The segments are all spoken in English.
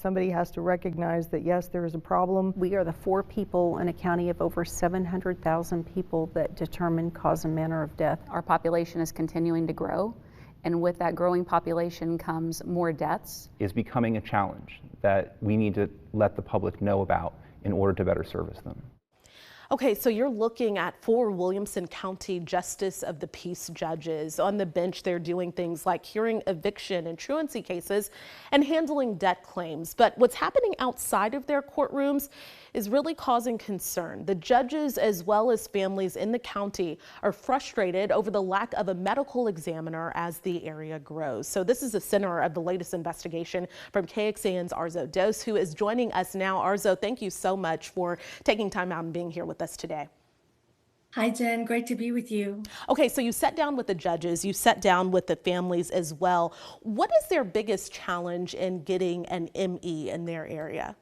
Somebody has to recognize that, yes, there is a problem. We are the 4 people in a county of over 700,000 people that determine cause and manner of death. Our population is continuing to grow, and with that growing population comes more deaths. Is becoming a challenge that we need to let the public know about in order to better service them. Okay, so you're looking at 4 Williamson County Justice of the Peace judges. On the bench, they're doing things like hearing eviction and truancy cases and handling debt claims. But what's happening outside of their courtrooms is really causing concern. The judges, as well as families in the county, are frustrated over the lack of a medical examiner as the area grows. So this is the center of the latest investigation from KXAN's Arzo Dos, who is joining us now. Arzo, thank you so much for taking time out and being here with us today. Hi, Jen. Great to be with you. Okay, so you sat down with the judges, you sat down with the families as well. What is their biggest challenge in getting an ME in their area?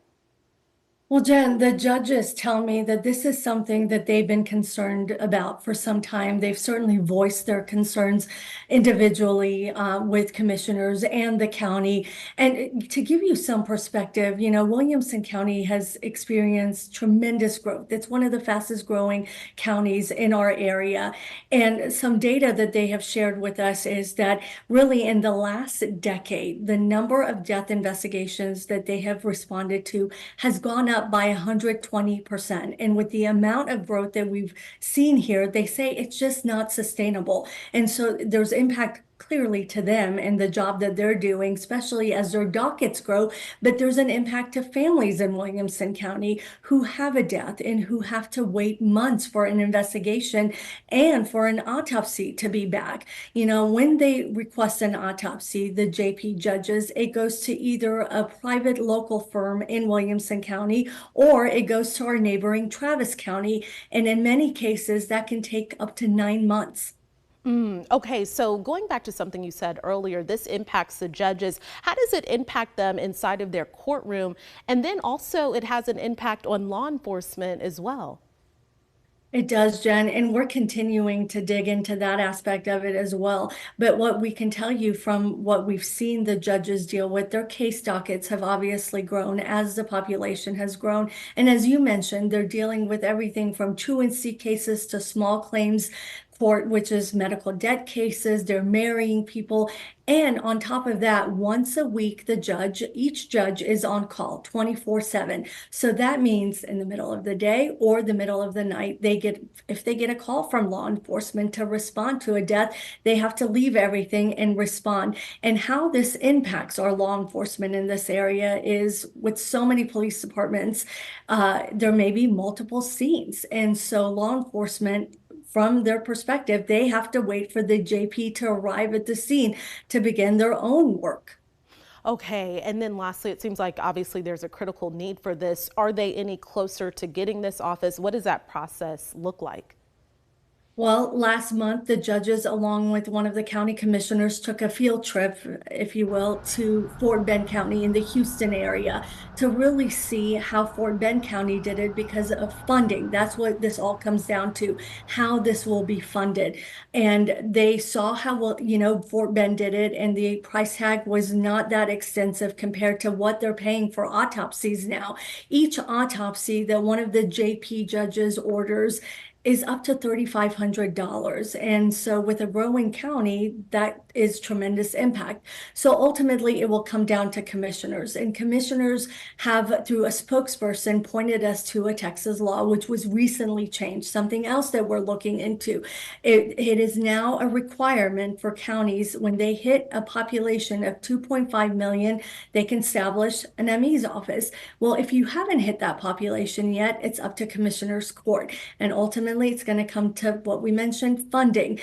Well, Jen, the judges tell me that this is something that they've been concerned about for some time. They've certainly voiced their concerns individually with commissioners and the county. And to give you some perspective, you know, Williamson County has experienced tremendous growth. It's one of the fastest growing counties in our area. And some data that they have shared with us is that really in the last decade, the number of death investigations that they have responded to has gone up by 120%. And with the amount of growth that we've seen here, they say it's just not sustainable. And so there's impact clearly to them and the job that they're doing, especially as their dockets grow. But there's an impact to families in Williamson County who have a death and who have to wait months for an investigation and for an autopsy to be back. You know, when they request an autopsy, the JP judges, it goes to either a private local firm in Williamson County or it goes to our neighboring Travis County. And in many cases, that can take up to 9 months. Okay, so going back to something you said earlier, this impacts the judges. How does it impact them inside of their courtroom? And then also it has an impact on law enforcement as well. It does, Jen, and we're continuing to dig into that aspect of it as well. But what we can tell you from what we've seen the judges deal with, their case dockets have obviously grown as the population has grown. And as you mentioned, they're dealing with everything from truancy cases to small claims court, which is medical debt cases. They're marrying people. And on top of that, once a week, each judge is on call 24/7. So that means in the middle of the day or the middle of the night, if they get a call from law enforcement to respond to a death, they have to leave everything and respond. And how this impacts our law enforcement in this area is with so many police departments, there may be multiple scenes. And so law enforcement, from their perspective, they have to wait for the JP to arrive at the scene to begin their own work. Okay, and then lastly, it seems like obviously there's a critical need for this. Are they any closer to getting this office? What does that process look like? Well, last month, the judges, along with one of the county commissioners, took a field trip, if you will, to Fort Bend County in the Houston area to really see how Fort Bend County did it because of funding. That's what this all comes down to, how this will be funded. And they saw how well, you know, Fort Bend did it, and the price tag was not that extensive compared to what they're paying for autopsies now. Each autopsy that one of the JP judges orders is up to $3,500. And so with a growing county, that is tremendous impact. So ultimately, it will come down to commissioners. And commissioners have, through a spokesperson, pointed us to a Texas law, which was recently changed, something else that we're looking into. It is now a requirement for counties when they hit a population of 2.5 million, they can establish an ME's office. Well, if you haven't hit that population yet, it's up to commissioner's court. And ultimately, it's going to come to what we mentioned, funding.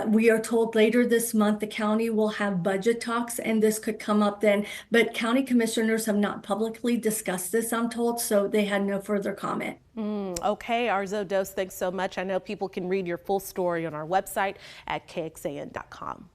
We are told later this month the county will have budget talks, and this could come up then. But county commissioners have not publicly discussed this, I'm told, so they had no further comment. Okay, Arzo Dos, thanks so much. I know people can read your full story on our website at kxan.com.